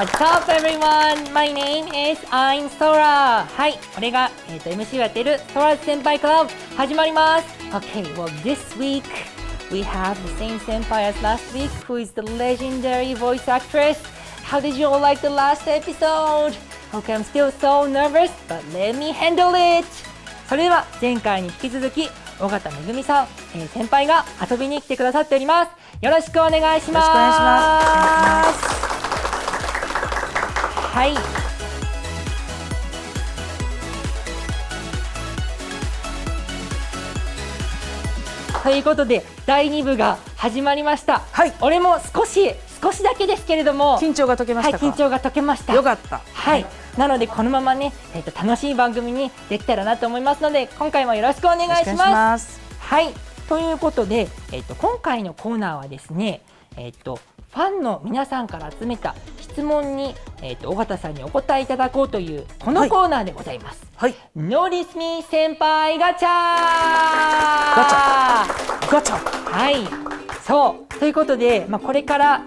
What's up everyone? My name is I'm Sora. はい、俺が、MC をやっている Sora 先輩クラブ始まります。Okay, well this week we have the same senpai as last week, who is the legendary voice actress. How did you all like the last episode? Okay, I'm still so nervous, but let me handle it. それでは前回に引き続き尾形めぐみさん、先輩が遊びに来てくださっております。よろしくお願いします。よろしくお願いします。はい。ということで第2部が始まりました。はい。俺も少しだけですけれども緊張が解けましたか？はい、緊張が解けました。よかった。はい。なのでこのままね、楽しい番組にできたらなと思いますので、今回もよろしくお願いします。はい。ということで、今回のコーナーはですね、ファンの皆さんから集めた質問に、尾形さんにお答えいただこうというこのコーナーでございます。はい。Notice Me 先輩ガチャー。ガチャ。はい。そう。ということで、これから、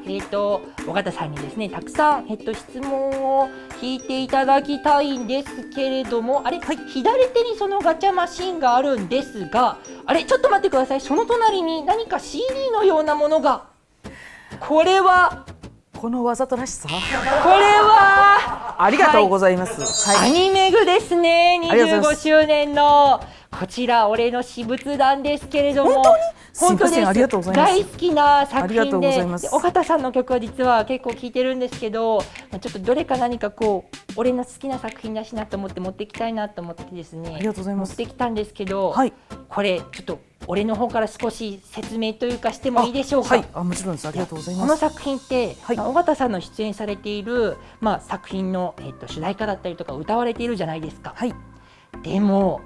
尾形さんにですね、たくさん、質問を聞いていただきたいんですけれども、あれ、はい、左手にそのガチャマシンがあるんですが、あれ、ちょっと待ってください。その隣に何か CD のようなものが。これはこのわざとらしさ。これはありがとうございます。はい。アニメグですね。25周年のこちら俺の私物なんですけれども。本当です。ありがとうございます。大好きな作品で、尾形さんの曲は実は結構聴いてるんですけど、ちょっとどれか何かこう俺の好きな作品だしなと思って持ってきたいなと思ってですね。ありがとうございます。持ってきたんですけど、はい、これちょっと俺の方から少し説明というかしてもいいでしょうか？はい、もちろんです。ありがとうございます。この作品って、尾形さんの出演されている、作品の、主題歌だったりとか歌われているじゃないですか。はい。でも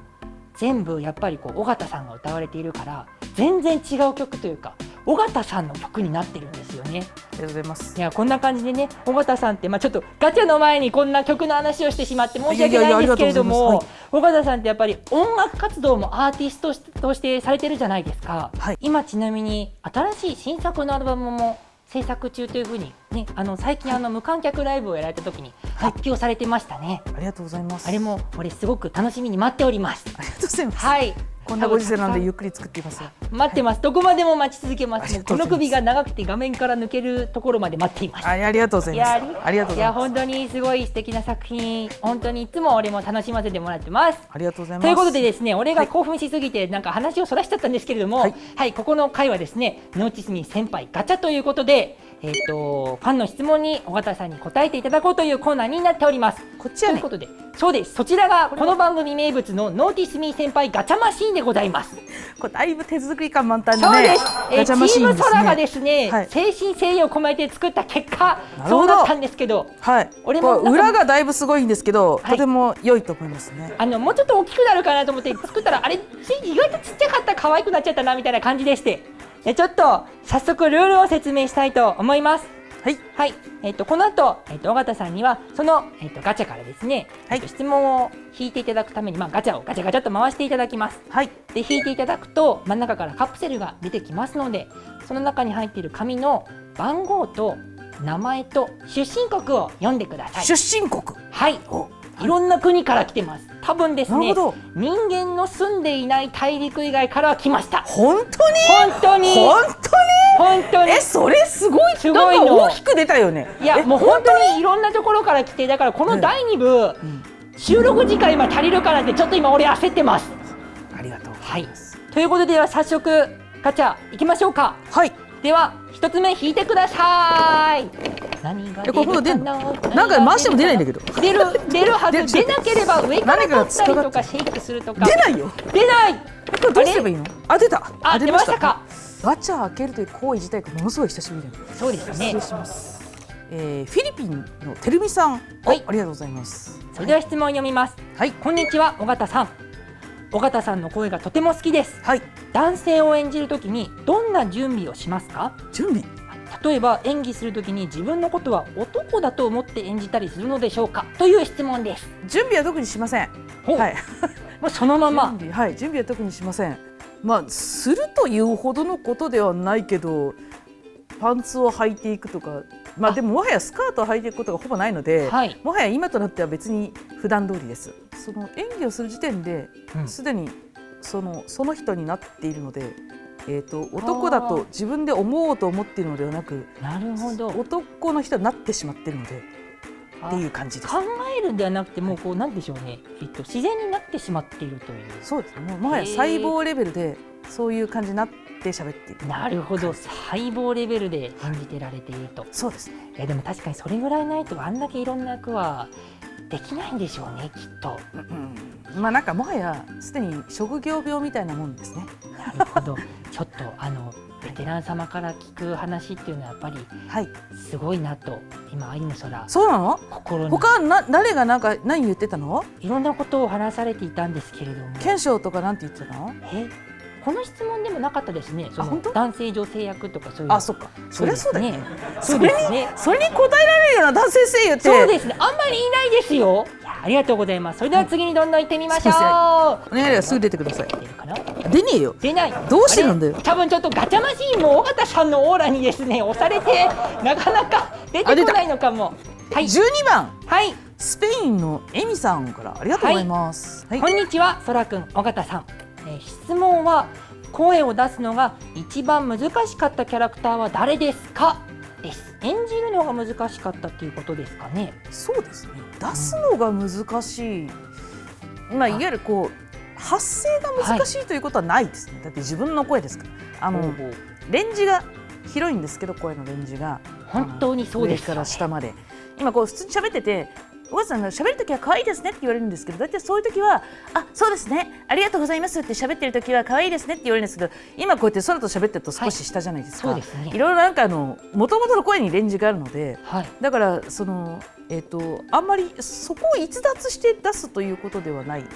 全部やっぱりこう尾形さんが歌われているから全然違う曲というか尾形さんの曲になってるんですよね。ありがとうございます。いや、こんな感じでね、尾形さんって、ちょっとガチャの前にこんな曲の話をしてしまって申し訳ないんですけれども、尾形さんってやっぱり音楽活動もアーティストとしてされてるじゃないですか。はい、今ちなみに新しい新作のアルバムも制作中というふうにね、最近無観客ライブをやられた時に発表されてましたね。ありがとうございます。あれも俺すごく楽しみに待っております。ありがとうございます。はい。こんなご時世なんでゆっくり作っていますよ。待ってます。どこまでも待ち続けます。この首が長くて画面から抜けるところまで待っています。ありがとうございます。ありがとうございます。いや本当にすごい素敵な作品、本当にいつも俺も楽しませてもらってます。ありがとうございます。ということでですね、俺が興奮しすぎてなんか話をそらしちゃったんですけれども、はい、ここの回はですね、Notice Me 先輩ガチャということで。ファンの質問に尾形さんに答えていただこうというコーナーになっております。こっちはね、ということで、そうです。そちらがこの番組名物のNotice Me 先輩ガチャマシーンでございます。これだいぶ手作り感満タンでね。そうです。ガチャマシーンですね。チームソラがですね、はい、誠心誠意を込めて作った結果、そうだったんですけど、はい。俺も裏がだいぶすごいんですけど、とても良いと思いますね。もうちょっと大きくなるかなと思って作ったら、あれ意外とちっちゃかった、可愛くなっちゃったなみたいな感じでして、ちょっと早速ルールを説明したいと思います。はい、はい。この後、尾形さんにはその、ガチャからですね、質問を引いていただくために、ガチャをガチャガチャと回していただきます。はい。で引いていただくと真ん中からカプセルが出てきますので、その中に入っている紙の番号と名前と出身国を読んでください。出身国。はい。いろんな国から来てます。多分ですね、人間の住んでいない大陸以外から来ました。本当に？本当に？本当に？本当に。それすごい。すごいの。大きく出たよね。いや、もう本当にいろんなところから来て、だからこの第2部、収録時間今足りるかなってちょっと今俺焦ってます。ありがとうございます。ということで、は早速ガチャいきましょうか。はい。では一つ目引いてください。何が出るかな。なんか回しても出ないんだけど。出るはず。出なければ上から取ったりとかシェイクするとか。出ないよ。出ない。これどうすればいいの？出た。出ましたか。ガチャ開けるという行為自体がものすごい久しぶりだ。そうですね。失礼します。フィリピンのてるみさん。はい。ありがとうございます。それでは質問を読みます。はい。こんにちは、尾形さん。尾形さんの声がとても好きです。はい。男性を演じるときにどんな準備をしますか？準備。例えば演技するときに自分のことは男だと思って演じたりするのでしょうか？という質問です。準備は特にしません。はい。もうそのまま。はい。準備は特にしません。するというほどのことではないけど、パンツを履いていくとかまあでももはやスカートを履いていくことがほぼないので、はい、もはや今となっては別に普段通りです。その演技をする時点ですでにその人になっているので、男だと自分で思おうと思っているのではなく、なるほど、男の人になってしまっているのでっていう感じです。考えるんではなくてもうこうなんでしょうね、自然になってしまっているという。そうですね。もはや細胞レベルでそういう感じになって喋っている。なるほど、細胞レベルで演じてられていると。そうですね。でも確かにそれぐらいないとあんだけいろんな役はできないんでしょうね、きっと。まあなんかもはやすでに職業病みたいなもんですね。なるほど。ちょっとベテラン様から聞く話っていうのはやっぱりすごいなと、今愛の空。そうなの？心に他誰が何言ってたの？いろんなことを話されていたんですけれども。賢章とかなんて言ってたの？この質問でもなかったですね。その男性女性役とかそういう。あ、そっか。そりゃそうだよね。そうですね。それに答えられるような男性声優って。そうですね。あんまりいないですよ。ありがとうございます。それでは次にどんどん行ってみましょう。お願いだ、すぐ出てください。出るかな？出ねえよ。出ない。どうしてなんだよ。多分ちょっとガチャマシーンも尾形さんのオーラにですね押されてなかなか出てこないのかも。はい。12番。はい。スペインのエミさんからありがとうございます。はい。こんにちは、そらくん、尾形さん。質問は声を出すのが一番難しかったキャラクターは誰ですか？です。演じるのが難しかったっていうことですかね。そうですね。出すのが難しい。まあいわゆるこう発声が難しいということはないですね。だって自分の声ですから。レンジが広いんですけど、声のレンジが本当にそうです。上から下まで。今こう普通に喋ってて。お母さんが喋るときは可愛いですねって言われるんですけど、だいたいそういうときはそうですね、ありがとうございますって喋ってるときは可愛いですねって言われるんですけど、今こうやって空と喋ってると少し下じゃないですか。そうですね。いろいろなんかもともとの声にレンジがあるので、だからあんまりそこを逸脱して出すということではないの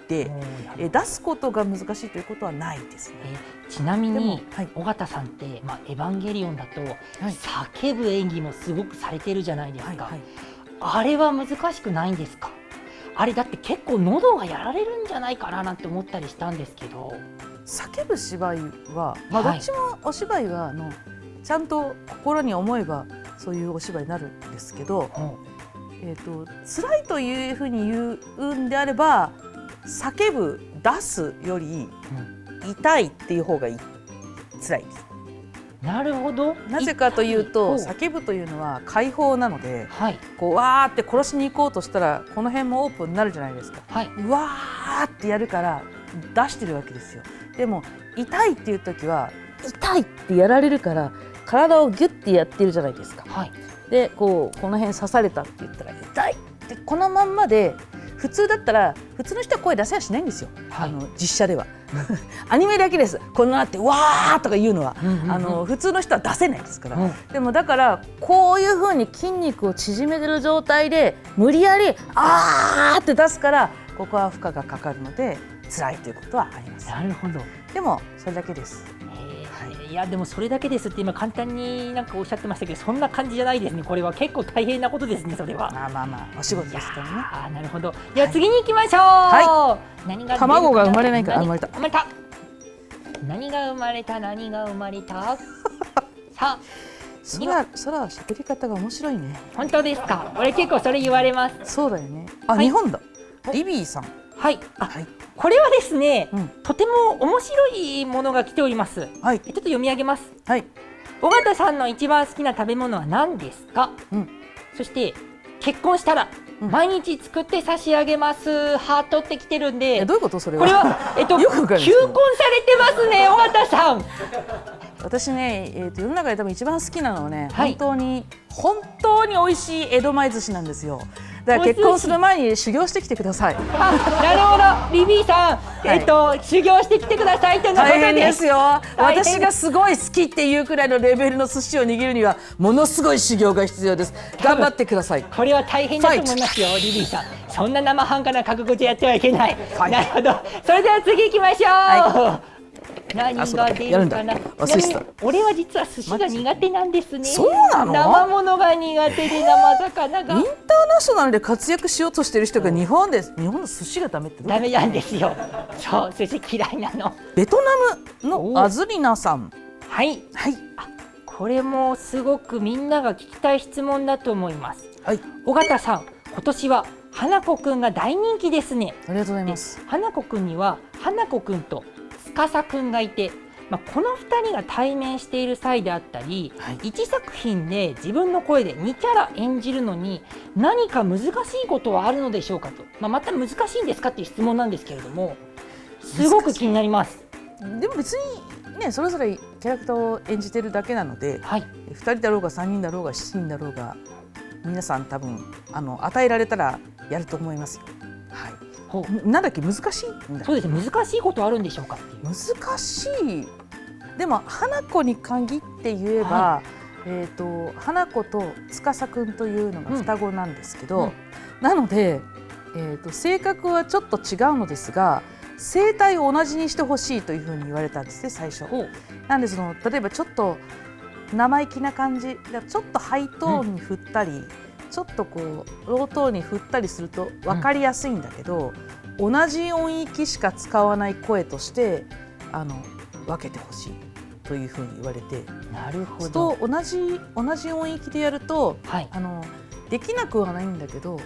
で、出すことが難しいということはないですね。ちなみに尾形さんって、エヴァンゲリオンだと叫ぶ演技もすごくされてるじゃないですか。あれは難しくないんですか？あれだって結構喉がやられるんじゃないかななんて思ったりしたんですけど。叫ぶ芝居は、どっちもお芝居はちゃんと心に思えばそういうお芝居になるんですけど、辛いというふうに言うんであれば叫ぶ出すより痛いっていう方が辛いです。なるほど。なぜかというと叫ぶというのは解放なので、こうわーって殺しに行こうとしたらこの辺もオープンになるじゃないですか。うわーってやるから出してるわけですよ。でも痛いっていう時は痛いってやられるから体をギュッてやってるじゃないですか。でこの辺刺されたって言ったら痛いってこのまんまで、普通だったら普通の人は声出せやしないんですよ、実写ではアニメだけです。このあってわーとか言うのは、普通の人は出せないですから、でもだからこういうふうに筋肉を縮めてる状態で無理やりあーって出すからここは負荷がかかるので辛いということはあります。なるほど。でもそれだけです。いやでもそれだけですって今簡単になんかおっしゃってましたけど、そんな感じじゃないですね。これは結構大変なことですね。それはまあお仕事ですからね。なるほど。では次に行きましょう。何が卵が生まれないから生まれた。何が生まれたさあ、空は喋り方が面白いね。本当ですか？俺結構それ言われます。そうだよね。日本だ。リビーさん。これはですね、とても面白いものが来ております。ちょっと読み上げます。尾形さんの一番好きな食べ物は何ですか？そして結婚したら毎日作って差し上げます。ハートって来てるんで。どういうことそれは？これは求婚されてますね、尾形さん。私ね、世の中で多分一番好きなのはね、本当に美味しい江戸前寿司なんですよ。だから結婚する前に修行してきてください。なるほど、リビーさん、修行してきてくださいということで。大変ですよ。私がすごい好きっていうくらいのレベルの寿司を握るにはものすごい修行が必要です。頑張ってください。これは大変だと思いますよ、リビーさん。そんな生半可な覚悟でやってはいけない。なるほど。それでは次行きましょう。何が出るかな。俺は実は寿司が苦手なんですね。そうなの？生ものが苦手で生魚が。インターナショナルで活躍しようとしてる人が日本の寿司がダメってダメなんですよ。そう、寿司嫌いなの。ベトナムのアズリナさん。これもすごくみんなが聞きたい質問だと思います。はい、尾形さん、今年は花子くんが大人気ですね。ありがとうございます。花子くんには花子くんと司くんがいて、この2人が対面している際であったり、はい、1作品で自分の声で2キャラ演じるのに何か難しいことはあるのでしょうかと、また難しいんですかっていう質問なんですけれども、すごく気になります。でも別にね、それぞれキャラクターを演じてるだけなので、はい、2人だろうが3人だろうが7人だろうが皆さん多分与えられたらやると思いますよ。はい、なんだっけ、難しいんだ。そうですね、難しいことあるんでしょうかっていう。難しい。でも花子に限って言えば、はい、花子と司くんというのが双子なんですけど、なので、性格はちょっと違うのですが声帯を同じにしてほしいというふうに言われたんですね、最初。なんで例えばちょっと生意気な感じ、ちょっとハイトーンに振ったり、ちょっとこうロートーンに振ったりすると分かりやすいんだけど、同じ音域しか使わない声として分けてほしいというふうに言われて。なるほど。同じ音域でやると、はい、できなくはないんだけど、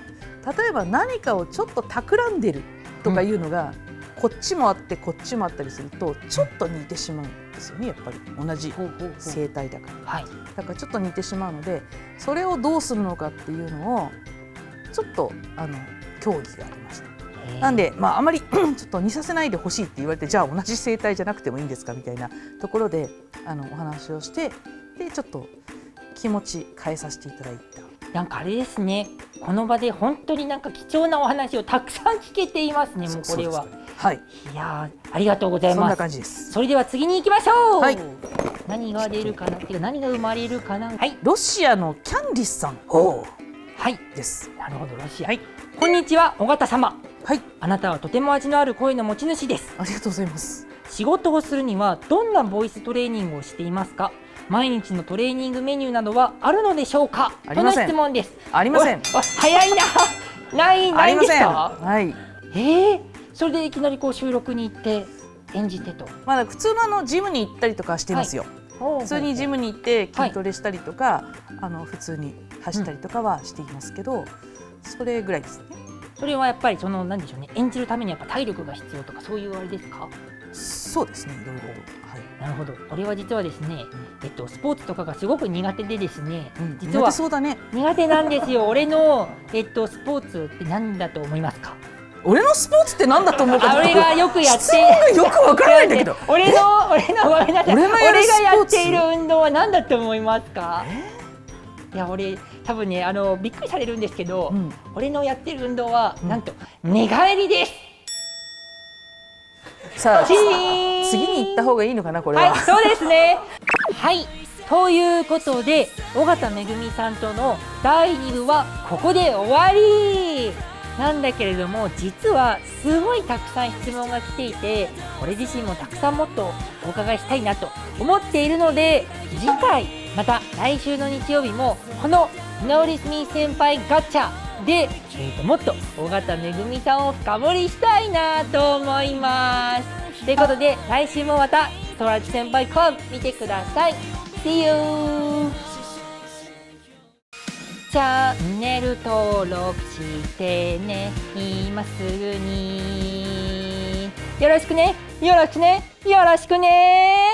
例えば何かをちょっと企んでるとかいうのが、こっちもあってこっちもあったりするとちょっと似てしまうんですよね、やっぱり同じ声帯だから。はい、だからちょっと似てしまうので、それをどうするのかっていうのをちょっと協議がありました。なんで、あまりちょっと似させないでほしいって言われて、じゃあ同じ声帯じゃなくてもいいんですかみたいなところでお話をして、でちょっと気持ち変えさせていただいた。なんかあれですね、この場で本当になんか貴重なお話をたくさん聞けていますね。もうこれは、はい、いやありがとうございます。そんな感じです。それでは次に行きましょう。はい、何が出るかな、何が生まれるかな。はい、ロシアのキャンディスさん。はいです。なるほど、ロシア。はい、こんにちは、尾形様。はい、あなたはとても味のある声の持ち主です。ありがとうございます。仕事をするにはどんなボイストレーニングをしていますか？毎日のトレーニングメニューなどはあるのでしょうか？ありません。との質問です。ありません。早いな。ないんですか？はい。それでいきなりこう収録に行って演じてと。まだ普通のジムに行ったりとかしてますよ。はい、普通にジムに行って筋トレしたりとか、はい、普通に走ったりとかはしていますけど、それぐらいですね。それはやっぱりなんでしょうね、演じるためにやっぱ体力が必要とかそういうあれですか？そうですね、いろいろ。はい、なるほど。これは実はですね、スポーツとかがすごく苦手でですね、実はそうだね、苦手なんですよ。俺のスポーツって何だと思いますか？俺のスポーツって何だと思うか。俺がよくやって、質問がよくわからないんだけど。俺のごめんなさい。俺がやっている運動は何だと思いますか？いや、俺多分ね、びっくりされるんですけど、俺のやってる運動はなんと寝返りです。さあ、次に行った方がいいのかな、これは。はい、そうですね。はい、ということで尾形めぐみさんとの第2部はここで終わりなんだけれども、実はすごいたくさん質問が来ていて、俺自身もたくさんもっとお伺いしたいなと思っているので、次回また来週の日曜日もこの Notice Me 先輩ガチャで、もっと尾形めぐみさんを深掘りしたいなと思います。ということで来週もまたストラッチ先輩クラブ見てください。 See you。 チャンネル登録してね、今すぐに。よろしくね、よろしくね、よろしくね。